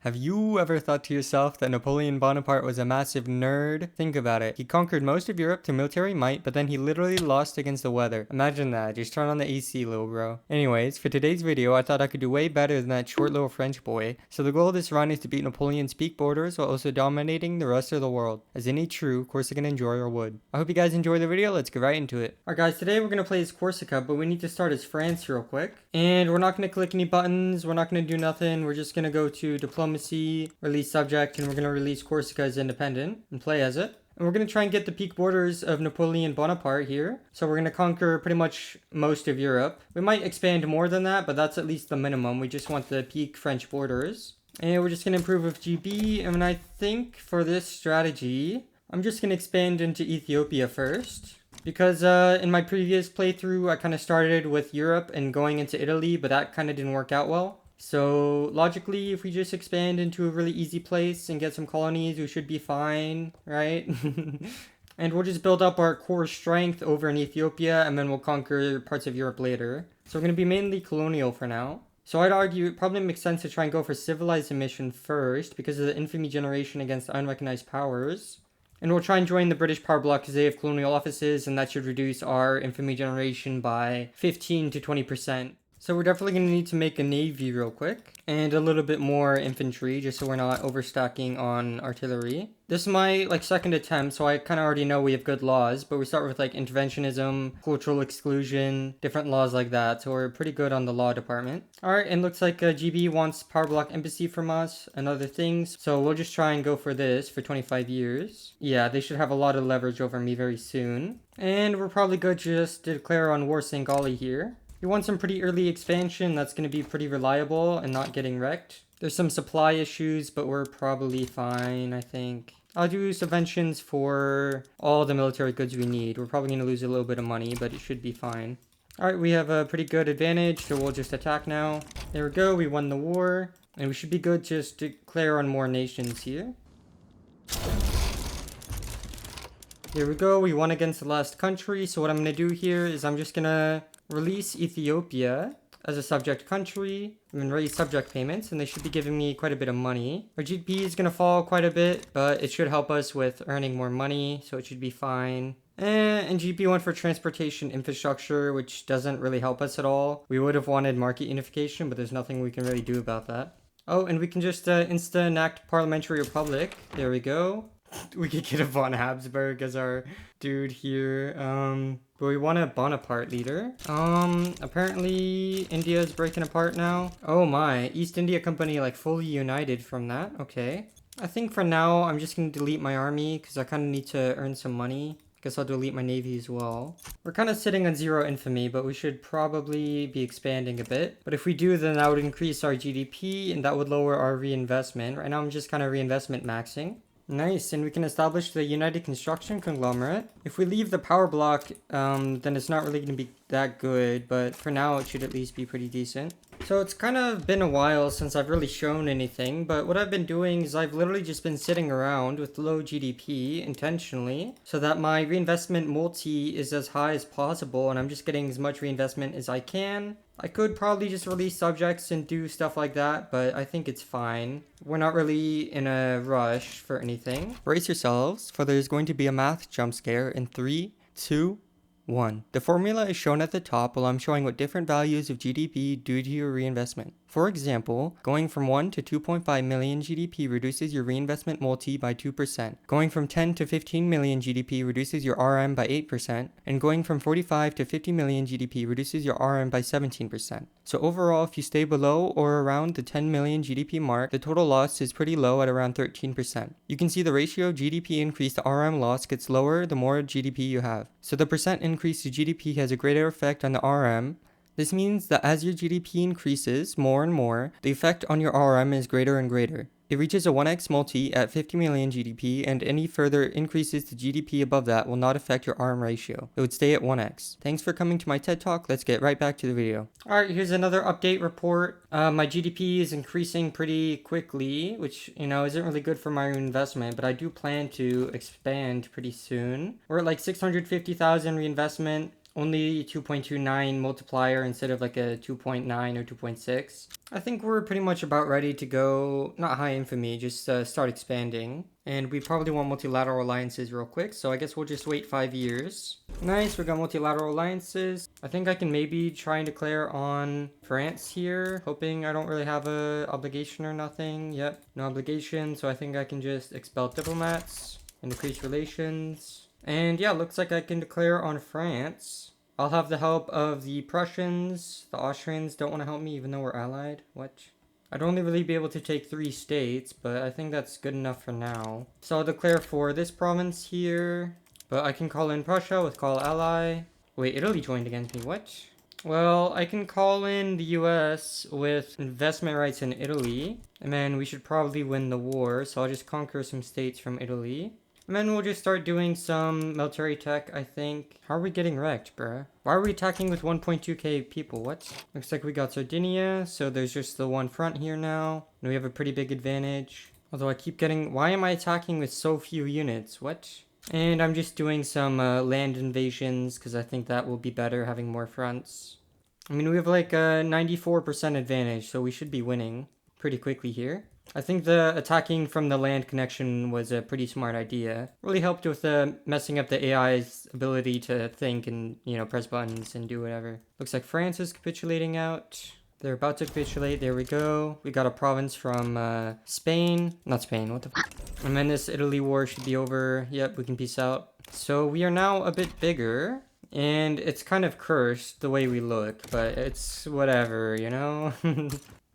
Have you ever thought to yourself that Napoleon Bonaparte was a massive nerd? Think about it. He conquered most of Europe through military might, but then he literally lost against the weather. Imagine that. Just turn on the AC, little bro. Anyways, for today's video, I thought I could do way better than that short little French boy. So the goal of this run is to beat Napoleon's peak borders while also dominating the rest of the world. As any true Corsican enjoyer would. I hope you guys enjoy the video. Let's get right into it. Alright guys, today we're going to play as Corsica, but we need to start as France real quick. And we're not going to click any buttons. We're not going to do nothing. We're just going to go to diplomacy, release subject, and we're going to release Corsica as independent and play as it. And we're going to try and get the peak borders of Napoleon Bonaparte here. So we're going to conquer pretty much most of Europe. We might expand more than that, but that's at least the minimum. We just want the peak French borders. And we're just going to improve with GB. And I think for this strategy, I'm just going to expand into Ethiopia first. Because in my previous playthrough, I kind of started with Europe and going into Italy, but that kind of didn't work out well. So logically, if we just expand into a really easy place and get some colonies, we should be fine, right? And we'll just build up our core strength over in Ethiopia, and then we'll conquer parts of Europe later. So we're going to be mainly colonial for now. So I'd argue it probably makes sense to try and go for civilized mission first because of the infamy generation against unrecognized powers. And we'll try and join the British power bloc because they have colonial offices, and that should reduce our infamy generation by 15 to 20%. So we're definitely going to need to make a navy real quick, and a little bit more infantry, just so we're not overstacking on artillery. This is my, second attempt, so I kind of already know we have good laws, but we start with, interventionism, cultural exclusion, different laws like that, so we're pretty good on the law department. Alright, and looks like GB wants power block embassy from us and other things, so we'll just try and go for this for 25 years. Yeah, they should have a lot of leverage over me very soon. And we're probably good just to declare on war Sengali here. We want some pretty early expansion that's going to be pretty reliable and not getting wrecked. There's some supply issues, but we're probably fine, I think. I'll do subventions for all the military goods we need. We're probably going to lose a little bit of money, but it should be fine. Alright, we have a pretty good advantage, so we'll just attack now. There we go, we won the war. And we should be good just to declare on more nations here. Here we go, we won against the last country. So what I'm going to do here is I'm just going to release Ethiopia as a subject country and raise subject payments, and they should be giving me quite a bit of money. Our GDP is going to fall quite a bit, but it should help us with earning more money, so it should be fine. And GP went for transportation infrastructure, which doesn't really help us at all. We would have wanted market unification, but there's nothing we can really do about that. Oh, and we can just insta-enact parliamentary republic. There we go. We could get a von Habsburg as our dude here. But we want a Bonaparte leader. Apparently India is breaking apart now. Oh my, East India Company fully united from that. Okay. I think for now I'm just gonna delete my army because I kind of need to earn some money. Guess I'll delete my navy as well. We're kind of sitting on 0 infamy, but we should probably be expanding a bit. But if we do, then that would increase our GDP and that would lower our reinvestment. Right now I'm just kind of reinvestment maxing. Nice, and we can establish the United Construction Conglomerate. If we leave the power block, then it's not really going to be that good, but for now it should at least be pretty decent. So it's kind of been a while since I've really shown anything, but what I've been doing is I've literally just been sitting around with low GDP intentionally so that my reinvestment multi is as high as possible, and I'm just getting as much reinvestment as I can. I could probably just release subjects and do stuff like that, but I think it's fine. We're not really in a rush for anything. Brace yourselves, for there's going to be a math jump scare in 3, 2, 1. The formula is shown at the top while I'm showing what different values of GDP do to your reinvestment. For example, going from 1 to 2.5 million GDP reduces your reinvestment multi by 2%. Going from 10 to 15 million GDP reduces your RM by 8%. And going from 45 to 50 million GDP reduces your RM by 17%. So overall, if you stay below or around the 10 million GDP mark, the total loss is pretty low at around 13%. You can see the ratio of GDP increase to RM loss gets lower the more GDP you have. So the percent increase to GDP has a greater effect on the RM. This means that as your GDP increases more and more, the effect on your RM is greater and greater. It reaches a 1x multi at 50 million GDP, and any further increases to GDP above that will not affect your RM ratio. It would stay at 1x. Thanks for coming to my TED Talk. Let's get right back to the video. Alright, here's another update report. My GDP is increasing pretty quickly, which, isn't really good for my investment, but I do plan to expand pretty soon. We're at 650,000 reinvestment. only 2.29 multiplier instead of like a 2.9 or 2.6. I think we're pretty much about ready to go, not high infamy, just start expanding. And we probably want multilateral alliances real quick, so I guess we'll just wait 5 years. Nice, we got multilateral alliances. I think I can maybe try and declare on France here, hoping I don't really have a obligation or nothing. Yep, no obligation, so I think I can just expel diplomats and decrease relations. And yeah, looks like I can declare on France. I'll have the help of the Prussians. The Austrians don't want to help me even though we're allied. What? I'd only really be able to take 3 states, but I think that's good enough for now. So I'll declare for this province here. But I can call in Prussia with call ally. Wait, Italy joined against me. What? Well, I can call in the US with investment rights in Italy. And then we should probably win the war. So I'll just conquer some states from Italy. And then we'll just start doing some military tech, I think. How are we getting wrecked, bruh? Why are we attacking with 1.2k people? What? Looks like we got Sardinia, so there's just the one front here now. And we have a pretty big advantage. Although I keep getting... Why am I attacking with so few units? What? And I'm just doing some land invasions, because I think that will be better, having more fronts. I mean, we have like a 94% advantage, so we should be winning pretty quickly here. I think the attacking from the land connection was a pretty smart idea. Really helped with messing up the AI's ability to think and, you know, press buttons and do whatever. Looks like France is capitulating out. They're about to capitulate. There we go. We got a province from Spain. Not Spain, what the f. And then this Italy war should be over. Yep, we can peace out. So we are now a bit bigger. And it's kind of cursed the way we look, but it's whatever, you know?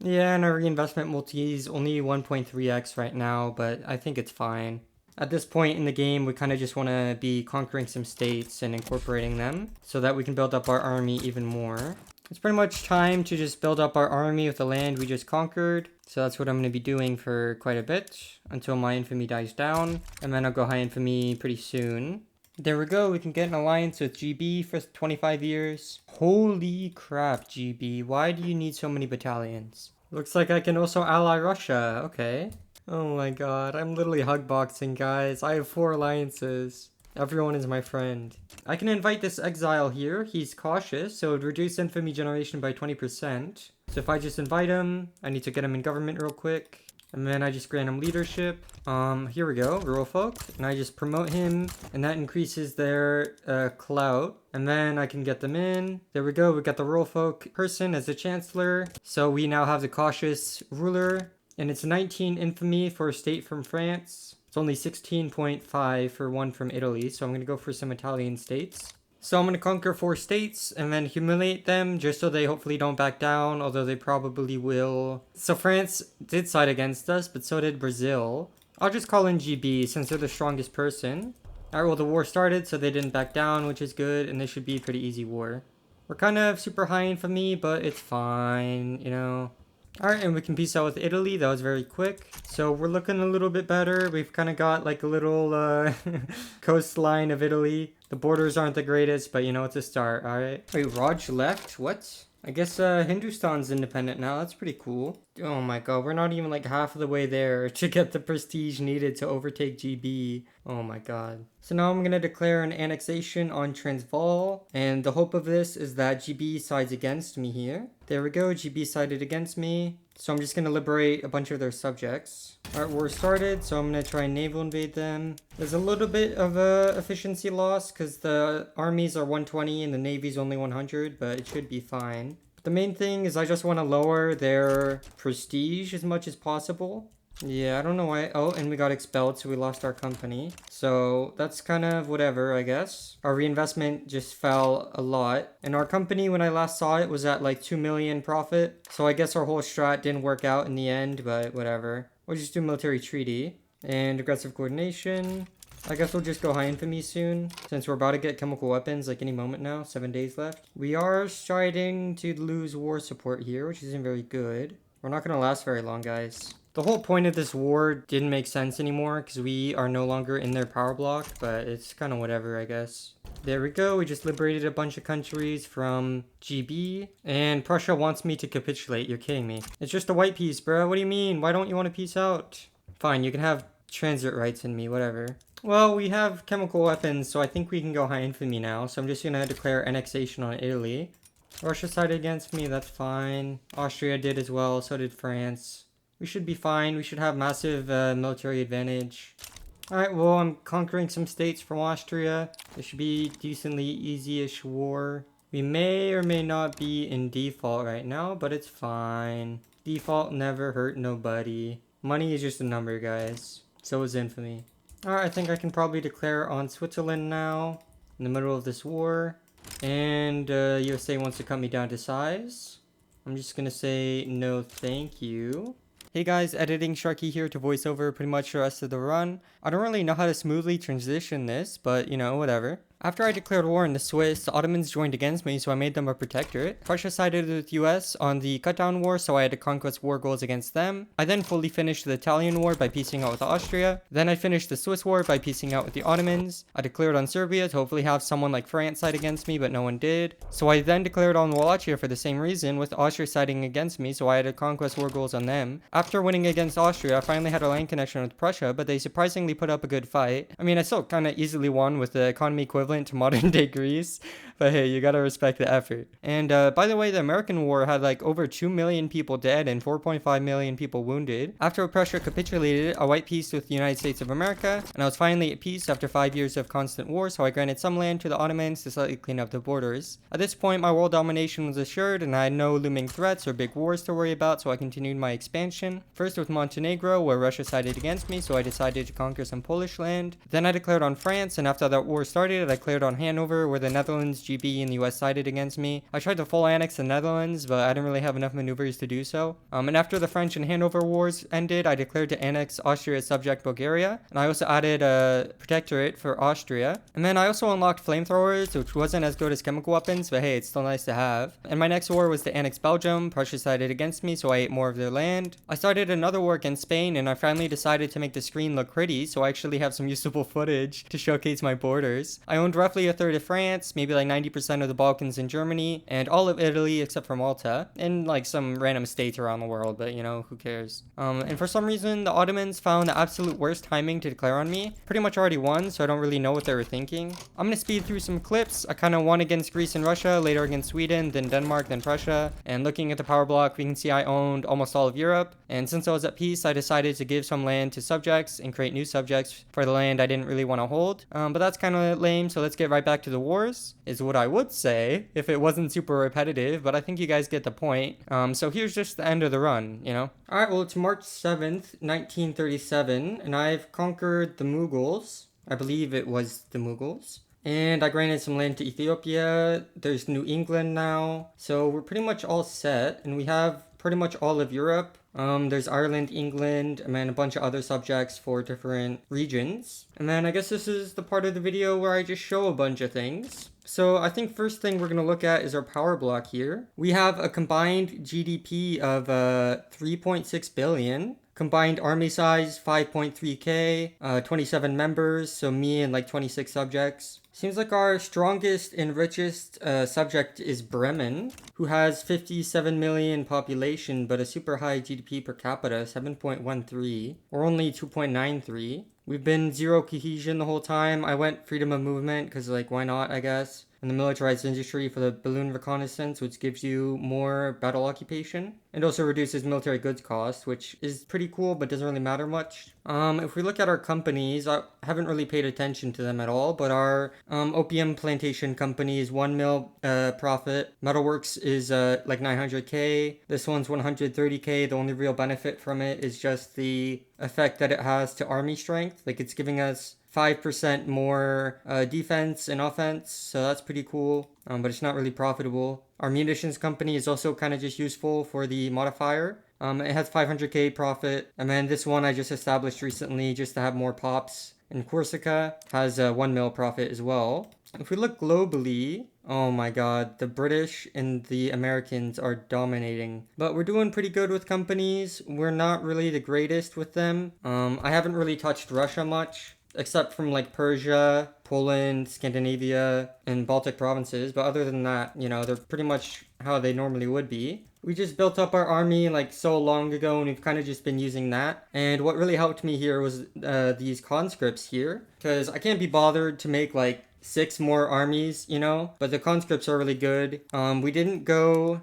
Yeah, and our reinvestment multi is only 1.3x right now, but I think it's fine. At this point in the game, we kind of just want to be conquering some states and incorporating them so that we can build up our army even more. It's pretty much time to just build up our army with the land we just conquered. So that's what I'm going to be doing for quite a bit until my infamy dies down. And then I'll go high infamy pretty soon. There we go, we can get an alliance with GB for 25 years. Holy crap, GB, why do you need so many battalions? Looks like I can also ally Russia, okay. Oh my god, I'm literally hugboxing, guys. I have 4 alliances. Everyone is my friend. I can invite this exile here. He's cautious, so it would reduce infamy generation by 20%. So if I just invite him, I need to get him in government real quick. And then I just grant him leadership. Here we go, rural folk. And I just promote him, and that increases their clout. And then I can get them in. There we go, we got the rural folk person as the chancellor. So we now have the cautious ruler. And it's 19 infamy for a state from France. It's only 16.5 for one from Italy. So I'm going to go for some Italian states. So I'm going to conquer 4 states and then humiliate them just so they hopefully don't back down, although they probably will. So France did side against us, but so did Brazil. I'll just call in GB since they're the strongest person. Alright, well the war started, so they didn't back down, which is good, and this should be a pretty easy war. We're kind of super high infamy, but it's fine, you know. Alright, and we can peace out with Italy. That was very quick. So we're looking a little bit better. We've kind of got like a little coastline of Italy. The borders aren't the greatest, but you know, it's a start, alright? Wait, Raj left? What? I guess Hindustan's independent now. That's pretty cool. Oh my god, we're not even like half of the way there to get the prestige needed to overtake GB. Oh my god. So now I'm going to declare an annexation on Transvaal. And the hope of this is that GB sides against me here. There we go, GB sided against me. So I'm just going to liberate a bunch of their subjects. Alright, war started, so I'm going to try and naval invade them. There's a little bit of a efficiency loss because the armies are 120 and the navy's only 100, but it should be fine. But the main thing is I just want to lower their prestige as much as possible. Yeah, I don't know why. Oh, and we got expelled, so we lost our company. So that's kind of whatever, I guess. Our reinvestment just fell a lot. And our company, when I last saw it, was at like 2 million profit. So I guess our whole strat didn't work out in the end, but whatever. We'll just do military treaty. And aggressive coordination. I guess we'll just go high infamy soon, since we're about to get chemical weapons like any moment now. 7 days left. We are starting to lose war support here, which isn't very good. We're not going to last very long, guys. The whole point of this war didn't make sense anymore because we are no longer in their power block, but it's kind of whatever, I guess. There we go. We just liberated a bunch of countries from GB, and Prussia wants me to capitulate. You're kidding me. It's just a white piece, bro. What do you mean? Why don't you want to peace out? Fine, you can have transit rights in me, whatever. Well, we have chemical weapons, so I think we can go high infamy now. So I'm just gonna declare annexation on Italy. Russia sided against me, that's fine. Austria did as well, so did France. We should be fine. We should have massive military advantage. Alright, well, I'm conquering some states from Austria. This should be decently easy-ish war. We may or may not be in default right now, but it's fine. Default never hurt nobody. Money is just a number, guys. So is infamy. Alright, I think I can probably declare on Switzerland now, in the middle of this war. And USA wants to cut me down to size. I'm just gonna say no thank you. Hey guys, editing Sharky here to voice over pretty much the rest of the run. I don't really know how to smoothly transition this, but you know, whatever. After I declared war in the Swiss, the Ottomans joined against me, so I made them a protectorate. Prussia sided with US on the cutdown war, so I had to conquest war goals against them. I then fully finished the Italian war by piecing out with Austria. Then I finished the Swiss war by piecing out with the Ottomans. I declared on Serbia to hopefully have someone like France side against me, but no one did. So I then declared on Wallachia for the same reason, with Austria siding against me, so I had to conquest war goals on them. After winning against Austria, I finally had a land connection with Prussia, but they surprisingly put up a good fight. I mean, I still kind of easily won with the economy equivalent to modern day Greece, but hey, you gotta respect the effort. And by the way, the American war had like over 2 million people dead and 4.5 million people wounded. After Prussia capitulated, I white peaced with the United States of America, and I was finally at peace after 5 years of constant war, so I granted some land to the Ottomans to slightly clean up the borders. At this point, my world domination was assured, and I had no looming threats or big wars to worry about, so I continued my expansion. First with Montenegro, where Russia sided against me, so I decided to conquer some Polish land. Then I declared on France, and after that war started, I declared on Hanover, where the Netherlands, GB, and the US sided against me. I tried to full annex the Netherlands, but I didn't really have enough maneuvers to do so. And after the French and Hanover wars ended, I declared to annex Austria as subject Bulgaria, and I also added a protectorate for Austria. And then I also unlocked flamethrowers, which wasn't as good as chemical weapons, but hey, it's still nice to have. And my next war was to annex Belgium. Prussia sided against me, so I ate more of their land. I started another war against Spain, and I finally decided to make the screen look pretty, so I actually have some usable footage to showcase my borders. I owned roughly a third of France, maybe like 90% of the Balkans and Germany, and all of Italy except for Malta, and like some random states around the world, but you know, who cares. And for some reason, the Ottomans found the absolute worst timing to declare on me. Pretty much already won, so I don't really know what they were thinking. I'm gonna speed through some clips. I kind of won against Greece and Russia, later against Sweden, then Denmark, then Prussia. And looking at the power block, we can see I owned almost all of Europe. And since I was at peace, I decided to give some land to subjects and create new subjects for the land I didn't really want to hold. But that's kind of lame, so let's get right back to the wars, is what I would say if it wasn't super repetitive, but I think you guys get the point. So here's just the end of the run, you know? Alright, well, it's March 7th, 1937, and I've conquered the Mughals. I believe it was the Mughals. And I granted some land to Ethiopia. There's New England now. So we're pretty much all set, and we have pretty much all of Europe. There's Ireland, England, and then a bunch of other subjects for different regions. And then I guess this is the part of the video where I just show a bunch of things. So I think first thing we're going to look at is our power block here. We have a combined GDP of 3.6 billion. Combined army size, 5.3k, 27 members, so me and like 26 subjects. Seems like our strongest and richest subject is Bremen, who has 57 million population, but a super high GDP per capita, 7.13, or only 2.93. We've been zero cohesion the whole time. I went freedom of movement, because like, why not, I guess. And the militarized industry for the balloon reconnaissance, which gives you more battle occupation. And also reduces military goods cost, which is pretty cool, but doesn't really matter much. If we look at our companies, I haven't really paid attention to them at all, but our opium plantation company is 1 mil profit. Metalworks is like 900k. This one's 130k. The only real benefit from it is just the effect that it has to army strength. Like, it's giving us 5% more defense and offense, so that's pretty cool, but it's not really profitable. Our munitions company is also kind of just useful for the modifier. It has 500k profit, and then this one I just established recently just to have more pops. And Corsica has a 1 mil profit as well. If we look globally, oh my god, the British and the Americans are dominating. But we're doing pretty good with companies. We're not really the greatest with them. I haven't really touched Russia much. except from like Persia, Poland, Scandinavia, and Baltic provinces. But other than that, you know, they're pretty much how they normally would be. We just built up our army like so long ago, and we've kind of just been using that. And what really helped me here was these conscripts here, because I can't be bothered to make like 6 more armies, you know, but the conscripts are really good. We didn't go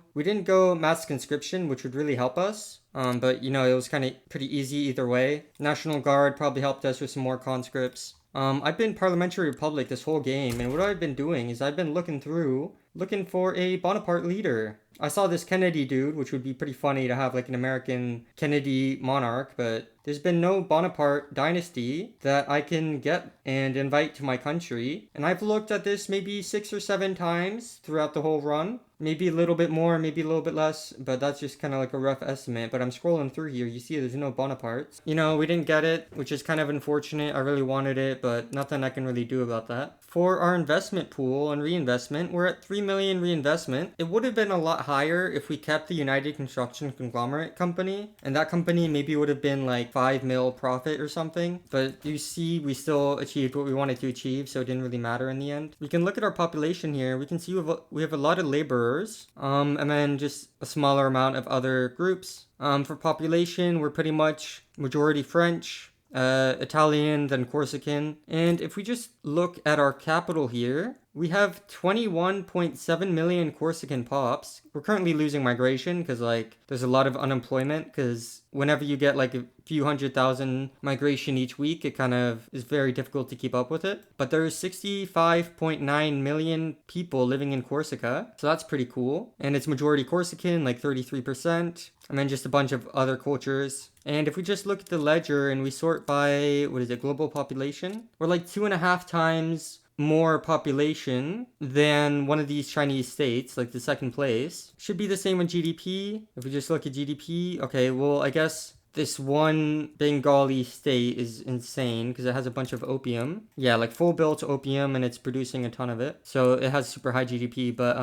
mass conscription, which would really help us. But you know, it was kind of pretty easy either way. National Guard probably helped us with some more conscripts. I've been Parliamentary Republic this whole game, and what I've been doing is I've been looking for a Bonaparte leader. I saw this Kennedy dude, which would be pretty funny to have like an American Kennedy monarch, but there's been no Bonaparte dynasty that I can get and invite to my country. And I've looked at this maybe 6 or 7 times throughout the whole run. Maybe a little bit more, maybe a little bit less, but that's just kind of like a rough estimate. But I'm scrolling through here, you see there's no Bonapartes. You know, we didn't get it, which is kind of unfortunate. I really wanted it, but nothing I can really do about that. For our investment pool and reinvestment, we're at 3 million reinvestment. It would have been a lot higher if we kept the United Construction Conglomerate Company, and that company maybe would have been like 5 mil profit or something. But you see, we still achieved what we wanted to achieve, so it didn't really matter in the end. We can look at our population here. We can see we have a lot of laborers, and then just a smaller amount of other groups. For population, we're pretty much majority French, Italian, then Corsican. And if we just look at our capital here, we have 21.7 million Corsican pops. We're currently losing migration because like there's a lot of unemployment, because whenever you get like a few 100,000 migration each week, it kind of is very difficult to keep up with it. But there's 65.9 million people living in Corsica, so that's pretty cool. And it's majority Corsican, like 33%, and then just a bunch of other cultures. And if we just look at the ledger and we sort by, what is it, global population, we're like 2.5 times more population than one of these Chinese states, like the second place. Should be the same with GDP. If we just look at GDP, okay, well, I guess this one Bengali state is insane because it has a bunch of opium. Yeah, like full built opium, and it's producing a ton of it. So it has super high GDP. But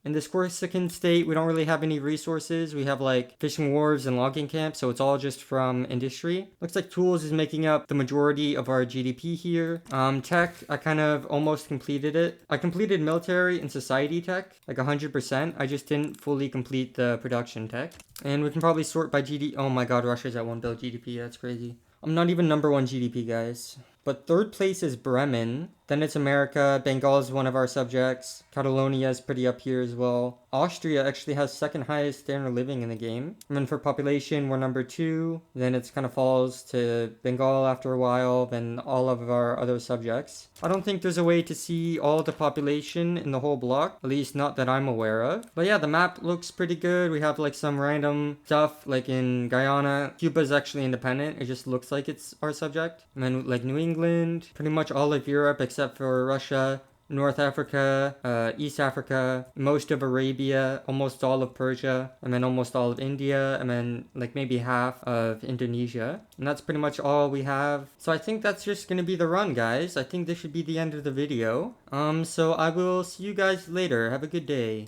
in this Corsican state, we don't really have any resources. We have like fishing wharves and logging camps, so it's all just from industry. Looks like tools is making up the majority of our GDP here. Tech, I kind of almost completed it. I completed military and society tech, like 100%. I just didn't fully complete the production tech. And we can probably sort by GDP. Oh my god, Russia's at 1 bill GDP. That's crazy. I'm not even number 1 GDP, guys. But third place is Bremen. Then it's America. Bengal is one of our subjects. Catalonia is pretty up here as well. Austria actually has second highest standard of living in the game. And then for population, we're number 2. Then it kind of falls to Bengal after a while, then all of our other subjects. I don't think there's a way to see all the population in the whole block, at least not that I'm aware of. But yeah, the map looks pretty good. We have like some random stuff like in Guyana. Cuba is actually independent. It just looks like it's our subject. And then like New England, pretty much all of Europe except for Russia, North Africa, East Africa, most of Arabia, almost all of Persia, and then almost all of India, and then like maybe half of Indonesia. And that's pretty much all we have. So I think that's just gonna be the run, guys. I think this should be the end of the video. So I will see you guys later. Have a good day.